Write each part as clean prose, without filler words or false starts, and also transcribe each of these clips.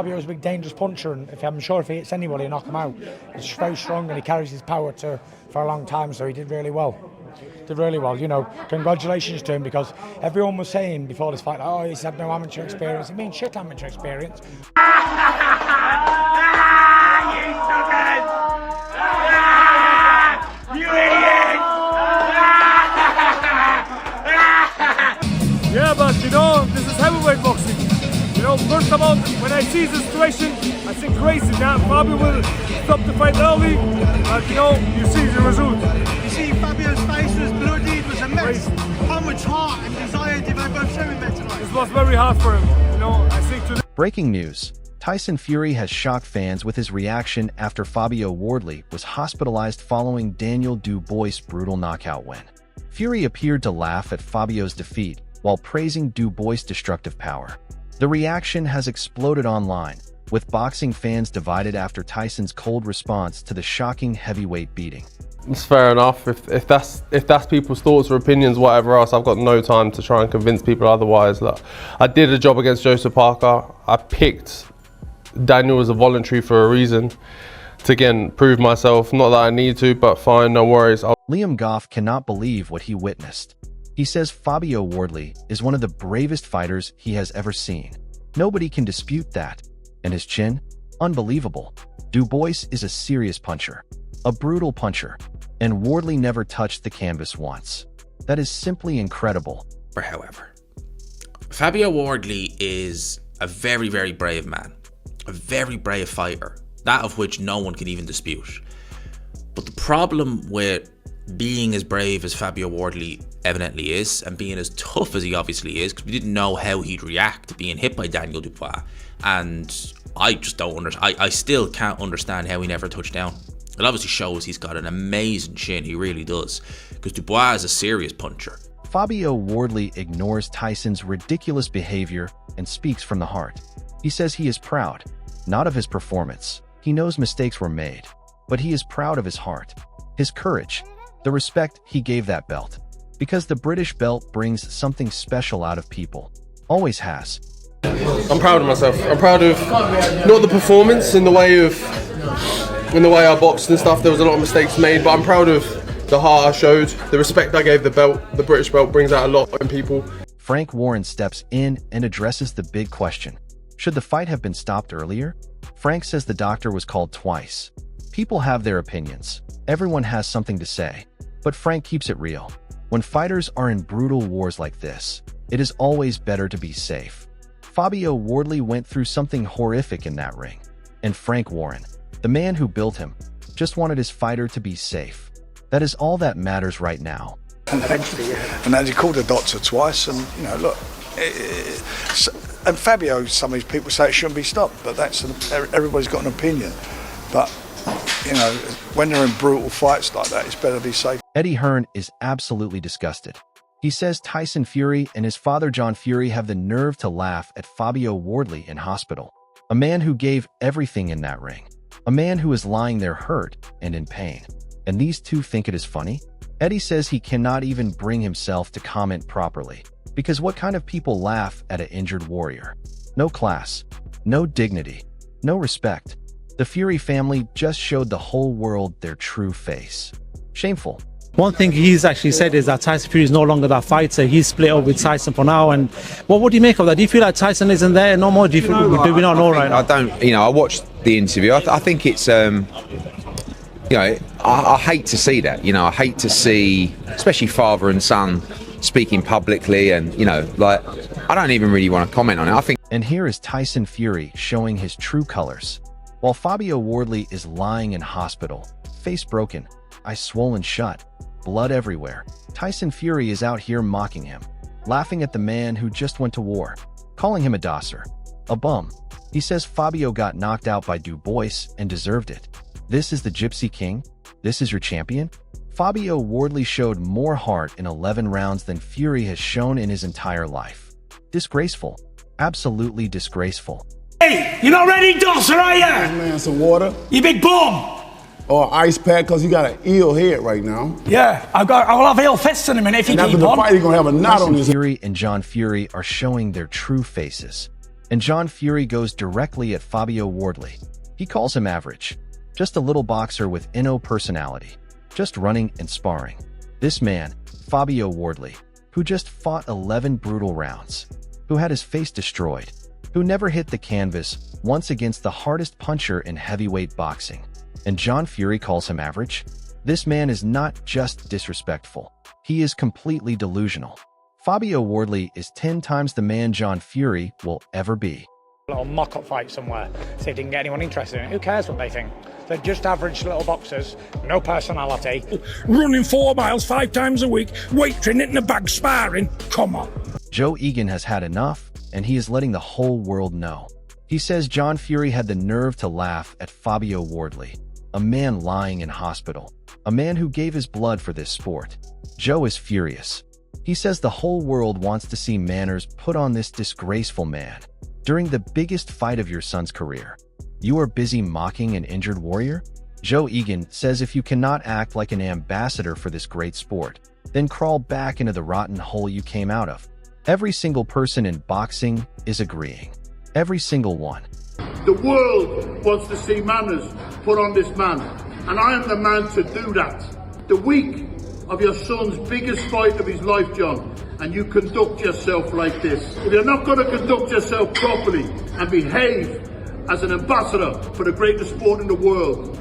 Fabio's a big dangerous puncher, and I'm sure if he hits anybody, he'll knock him out. He's very strong and he carries his power for a long time, so he did really well. You know, congratulations to him, because everyone was saying before this fight, oh, he's had no amateur experience. He means shit amateur experience. You idiot! Yeah, but you know, this is heavyweight boxing. You know, first of all, when I see the situation, I think crazy that Fabio will stop the fight early, but you know, you see the result. You see Fabio's face was bloody, it was a mess. How much heart and desire did they both show him there tonight? This was very hard for him, you know, I think today. Breaking news. Tyson Fury has shocked fans with his reaction after Fabio Wardley was hospitalized following Daniel Dubois' brutal knockout win. Fury appeared to laugh at Fabio's defeat while praising Dubois' destructive power. The reaction has exploded online, with boxing fans divided after Tyson's cold response to the shocking heavyweight beating. It's fair enough. If that's people's thoughts or opinions, whatever else, I've got no time to try and convince people otherwise. Look, I did a job against Joseph Parker. I picked Daniel as a voluntary for a reason, to again prove myself. Not that I need to, but fine, no worries. Liam Goff cannot believe what he witnessed. He says Fabio Wardley is one of the bravest fighters he has ever seen. Nobody can dispute that. And his chin? Unbelievable. Dubois is a serious puncher, a brutal puncher, and Wardley never touched the canvas once. That is simply incredible. However, Fabio Wardley is a very, very brave man, a very brave fighter, that of which no one can even dispute. But the problem with being as brave as Fabio Wardley evidently is, and being as tough as he obviously is, because we didn't know how he'd react to being hit by Daniel Dubois, and I just don't understand. I still can't understand how he never touched down. It obviously shows he's got an amazing chin, he really does, because Dubois is a serious puncher. Fabio Wardley ignores Tyson's ridiculous behavior and speaks from the heart. He says he is proud, not of his performance. He knows mistakes were made, but he is proud of his heart, his courage, the respect he gave that belt. Because the British belt brings something special out of people. Always has. I'm proud of myself. I'm proud of not the performance in the way I boxed and stuff. There was a lot of mistakes made, but I'm proud of the heart I showed, the respect I gave the belt. The British belt brings out a lot in people. Frank Warren steps in and addresses the big question. Should the fight have been stopped earlier? Frank says the doctor was called twice. People have their opinions. Everyone has something to say. But Frank keeps it real. When fighters are in brutal wars like this, it is always better to be safe. Fabio Wardley went through something horrific in that ring. And Frank Warren, the man who built him, just wanted his fighter to be safe. That is all that matters right now. And as he called the doctor twice, and you know, look, and Fabio, some of these people say it shouldn't be stopped, but everybody's got an opinion. But you know, when they're in brutal fights like that, it's better to be safe. Eddie Hearn is absolutely disgusted. He says Tyson Fury and his father John Fury have the nerve to laugh at Fabio Wardley in hospital. A man who gave everything in that ring. A man who is lying there hurt and in pain. And these two think it is funny? Eddie says he cannot even bring himself to comment properly. Because what kind of people laugh at an injured warrior? No class, no dignity, no respect. The Fury family just showed the whole world their true face. Shameful. One thing he's actually said is that Tyson Fury is no longer that fighter. He's split up with Tyson for now. And what do you make of that? Do you feel like Tyson isn't there no more? Do we not know right now? I don't. You know, I watched the interview. I think it's. You know, I hate to see that. You know, I hate to see, especially father and son, speaking publicly, and you know, like, I don't even really want to comment on it. I think. And here is Tyson Fury showing his true colors. While Fabio Wardley is lying in hospital, face broken, eyes swollen shut, blood everywhere, Tyson Fury is out here mocking him, laughing at the man who just went to war, calling him a dosser, a bum. He says Fabio got knocked out by Dubois and deserved it. This is the Gypsy King? This is your champion? Fabio Wardley showed more heart in 11 rounds than Fury has shown in his entire life. Disgraceful. Absolutely disgraceful. Hey, you're not ready, Dosser, are you? Man, some water. You big bum. Or ice pack, because you got an eel head right now. Yeah, I'll have ill fists in a minute if you keep on. After the fight, you're going to have a knot on his head. Fury and John Fury are showing their true faces. And John Fury goes directly at Fabio Wardley. He calls him average. Just a little boxer with no personality. Just running and sparring. This man, Fabio Wardley, who just fought 11 brutal rounds, who had his face destroyed, who never hit the canvas once against the hardest puncher in heavyweight boxing. And John Fury calls him average? This man is not just disrespectful. He is completely delusional. Fabio Wardley is 10 times the man John Fury will ever be. A little mock-up fight somewhere, see if they can get anyone interested in it. Who cares what they think? They're just average little boxers, no personality. Running 4 miles 5 times a week, weight training in a bag sparring. Come on. Joe Egan has had enough, and he is letting the whole world know. He says John Fury had the nerve to laugh at Fabio Wardley, a man lying in hospital, a man who gave his blood for this sport. Joe is furious. He says the whole world wants to see manners put on this disgraceful man. During the biggest fight of your son's career, you are busy mocking an injured warrior? Joe Egan says if you cannot act like an ambassador for this great sport, then crawl back into the rotten hole you came out of. Every single person in boxing is agreeing. Every single one. The world wants to see manners put on this man, and I am the man to do that. The week of your son's biggest fight of his life, John, and you conduct yourself like this. If you're not going to conduct yourself properly and behave as an ambassador for the greatest sport in the world,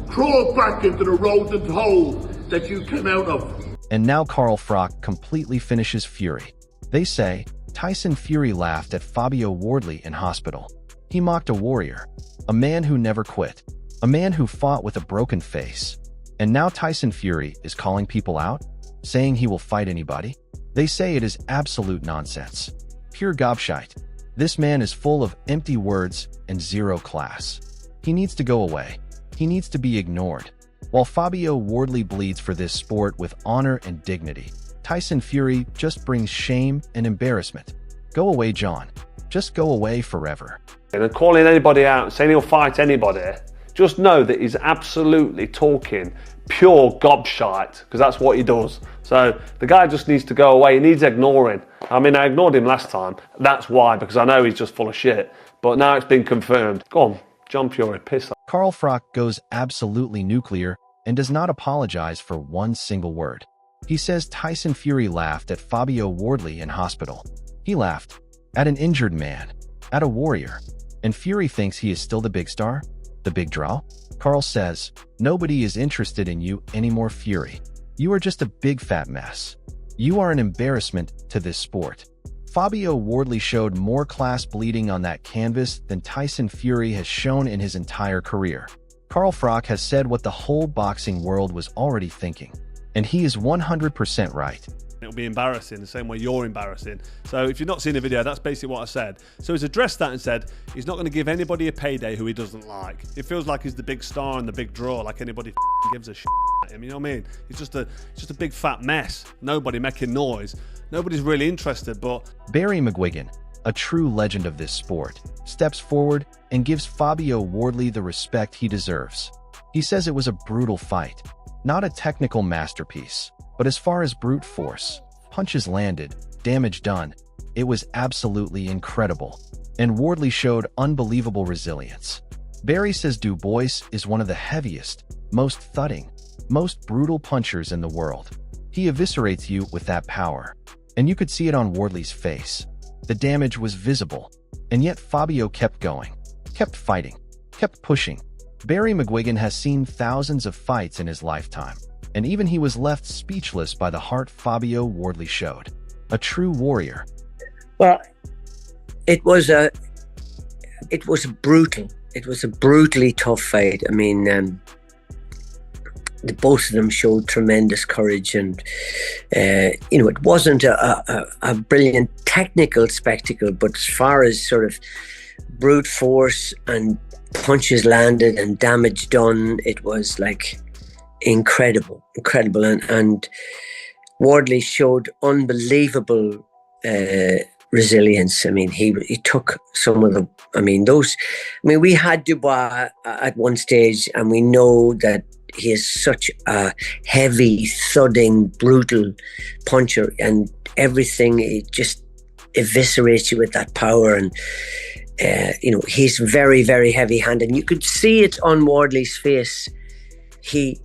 crawl back into the rodent hole that you came out of. And now Carl Froch completely finishes Fury. They say Tyson Fury laughed at Fabio Wardley in hospital. He mocked a warrior, a man who never quit, a man who fought with a broken face. And now Tyson Fury is calling people out, saying he will fight anybody? They say it is absolute nonsense. Pure gobshite. This man is full of empty words and zero class. He needs to go away. He needs to be ignored. While Fabio Wardley bleeds for this sport with honor and dignity, Tyson Fury just brings shame and embarrassment. Go away, John. Just go away forever. And calling anybody out and saying he'll fight anybody, just know that he's absolutely talking pure gobshite, because that's what he does. So the guy just needs to go away. He needs ignoring. I mean, I ignored him last time. That's why, because I know he's just full of shit. But now it's been confirmed. Go on, John Fury, piss off. Carl Froch goes absolutely nuclear and does not apologize for one single word. He says Tyson Fury laughed at Fabio Wardley in hospital. He laughed at an injured man, at a warrior. And Fury thinks he is still the big star? The big draw? Carl says, nobody is interested in you anymore, Fury. You are just a big fat mess. You are an embarrassment to this sport. Fabio Wardley showed more class bleeding on that canvas than Tyson Fury has shown in his entire career. Carl Froch has said what the whole boxing world was already thinking. And he is 100% right. It'll be embarrassing the same way you're embarrassing. So if you've not seen the video, that's basically what I said. So he's addressed that and said he's not going to give anybody a payday who he doesn't like. It feels like he's the big star and the big draw, like anybody gives a shit at him. You know what I mean? He's just a big fat mess. Nobody making noise. Nobody's really interested. But Barry McGuigan, a true legend of this sport, steps forward and gives Fabio Wardley the respect he deserves. He says it was a brutal fight, not a technical masterpiece. But as far as brute force, punches landed, damage done, it was absolutely incredible. And Wardley showed unbelievable resilience. Barry says Dubois is one of the heaviest, most thudding, most brutal punchers in the world. He eviscerates you with that power. And you could see it on Wardley's face. The damage was visible. And yet Fabio kept going, kept fighting, kept pushing. Barry McGuigan has seen thousands of fights in his lifetime. And even he was left speechless by the heart Fabio Wardley showed. A true warrior. Well, it was a brutally tough fight. I mean, both of them showed tremendous courage, and it wasn't a brilliant technical spectacle, but as far as sort of brute force and punches landed and damage done, it was like incredible. And Wardley showed unbelievable resilience. I mean, he took some of the, we had Dubois at one stage, and we know that he is such a heavy, thudding, brutal puncher, and everything, eviscerates you with that power. And he's very, very heavy-handed. And you could see it on Wardley's face. I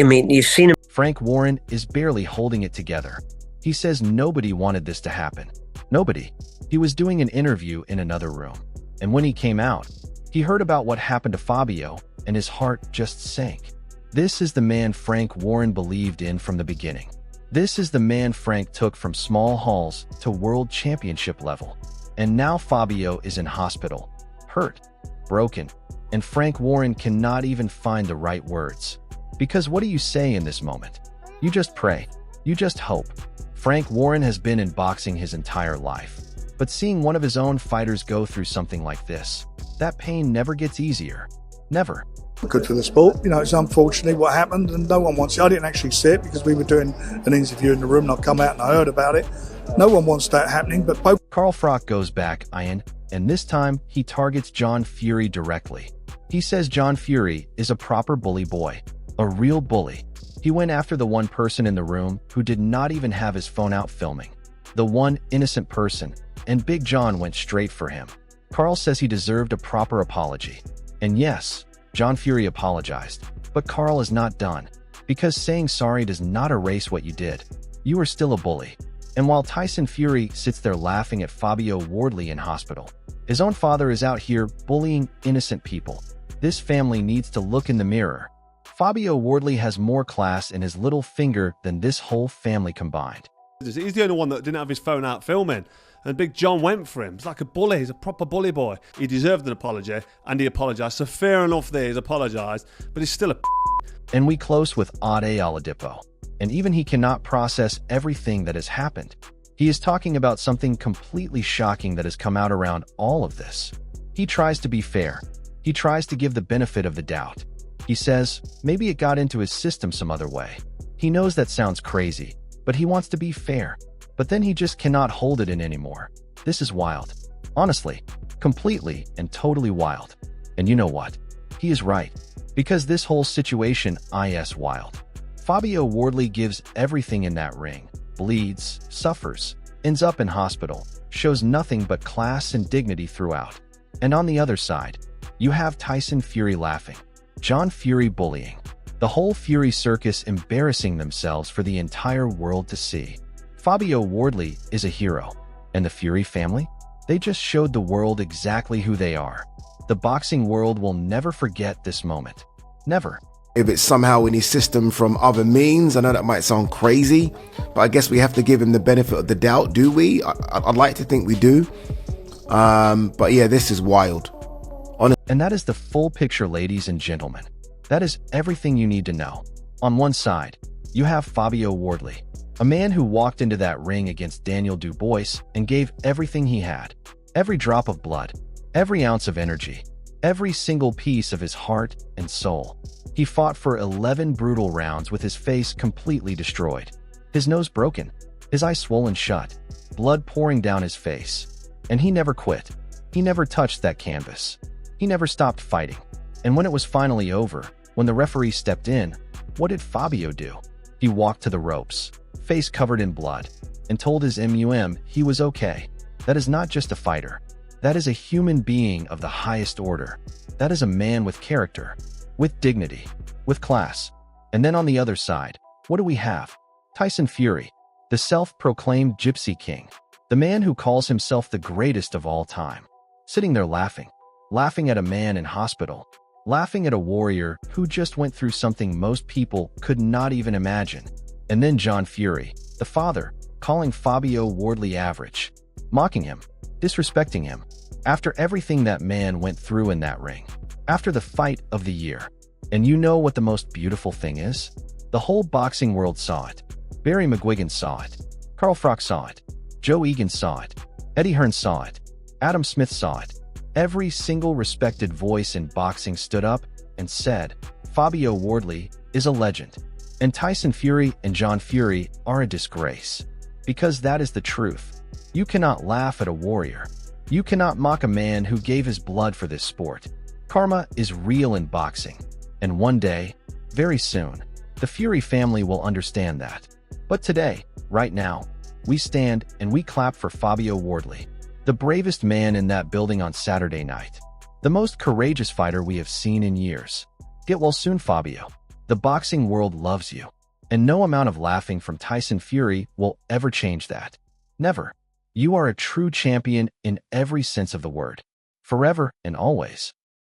mean, you've seen him. Frank Warren is barely holding it together. He says nobody wanted this to happen. Nobody. He was doing an interview in another room. And when he came out, he heard about what happened to Fabio, and his heart just sank. This is the man Frank Warren believed in from the beginning. This is the man Frank took from small halls to world championship level. And now Fabio is in hospital, hurt, broken, and Frank Warren cannot even find the right words. Because what do you say in this moment? You just pray. You just hope. Frank Warren has been in boxing his entire life. But seeing one of his own fighters go through something like this, that pain never gets easier. Never. Good for the sport. It's unfortunately what happened, and no one wants it. I didn't actually see it because we were doing an interview in the room, and I come out and I heard about it. No one wants that happening, but both. Carl Froch goes back, Ian, and this time he targets John Fury directly. He says John Fury is a proper bully boy, a real bully. He went after the one person in the room who did not even have his phone out filming. The one innocent person, and Big John went straight for him. Carl says he deserved a proper apology. And yes, John Fury apologized, but Carl is not done, because saying sorry does not erase what you did. You are still a bully. And while Tyson Fury sits there laughing at Fabio Wardley in hospital, his own father is out here bullying innocent people. This family needs to look in the mirror. Fabio Wardley has more class in his little finger than this whole family combined. He's the only one that didn't have his phone out filming. And Big John went for him. He's like a bully. He's a proper bully boy. He deserved an apology, and he apologised. So fair enough there, he's apologised, but he's still a And we close with Ade Oladipo. And even he cannot process everything that has happened. He is talking about something completely shocking that has come out around all of this. He tries to be fair. He tries to give the benefit of the doubt. He says, maybe it got into his system some other way. He knows that sounds crazy, but he wants to be fair. But then he just cannot hold it in anymore. This is wild. Honestly, completely and totally wild. And you know what? He is right. Because this whole situation is wild. Fabio Wardley gives everything in that ring, bleeds, suffers, ends up in hospital, shows nothing but class and dignity throughout. And on the other side, you have Tyson Fury laughing, John Fury bullying, the whole Fury circus embarrassing themselves for the entire world to see. Fabio Wardley is a hero, and the Fury family? They just showed the world exactly who they are. The boxing world will never forget this moment. Never. If it's somehow in his system from other means, I know that might sound crazy, but I guess we have to give him the benefit of the doubt, do we? I'd like to think we do. But yeah, this is wild. And that is the full picture, ladies and gentlemen. That is everything you need to know. On one side, you have Fabio Wardley, a man who walked into that ring against Daniel Dubois and gave everything he had, every drop of blood, every ounce of energy, every single piece of his heart and soul. He fought for 11 brutal rounds with his face completely destroyed, his nose broken, his eyes swollen shut, blood pouring down his face. And he never quit. He never touched that canvas. He never stopped fighting. And when it was finally over, when the referee stepped in, what did Fabio do? He walked to the ropes, face covered in blood, and told his MUM he was okay. That is not just a fighter. That is a human being of the highest order. That is a man with character, with dignity, with class. And then on the other side, what do we have? Tyson Fury, the self-proclaimed Gypsy King, the man who calls himself the greatest of all time, sitting there laughing at a man in hospital, laughing at a warrior who just went through something most people could not even imagine. And then John Fury, the father, calling Fabio Wardley average, mocking him, disrespecting him, after everything that man went through in that ring, after the fight of the year. And you know what the most beautiful thing is? The whole boxing world saw it. Barry McGuigan saw it. Carl Froch saw it. Joe Egan saw it. Eddie Hearn saw it. Adam Smith saw it. Every single respected voice in boxing stood up and said, Fabio Wardley is a legend. And Tyson Fury and John Fury are a disgrace. Because that is the truth. You cannot laugh at a warrior. You cannot mock a man who gave his blood for this sport. Karma is real in boxing. And one day, very soon, the Fury family will understand that. But today, right now, we stand and we clap for Fabio Wardley, the bravest man in that building on Saturday night. The most courageous fighter we have seen in years. Get well soon, Fabio. The boxing world loves you. And no amount of laughing from Tyson Fury will ever change that. Never. You are a true champion in every sense of the word. Forever and always.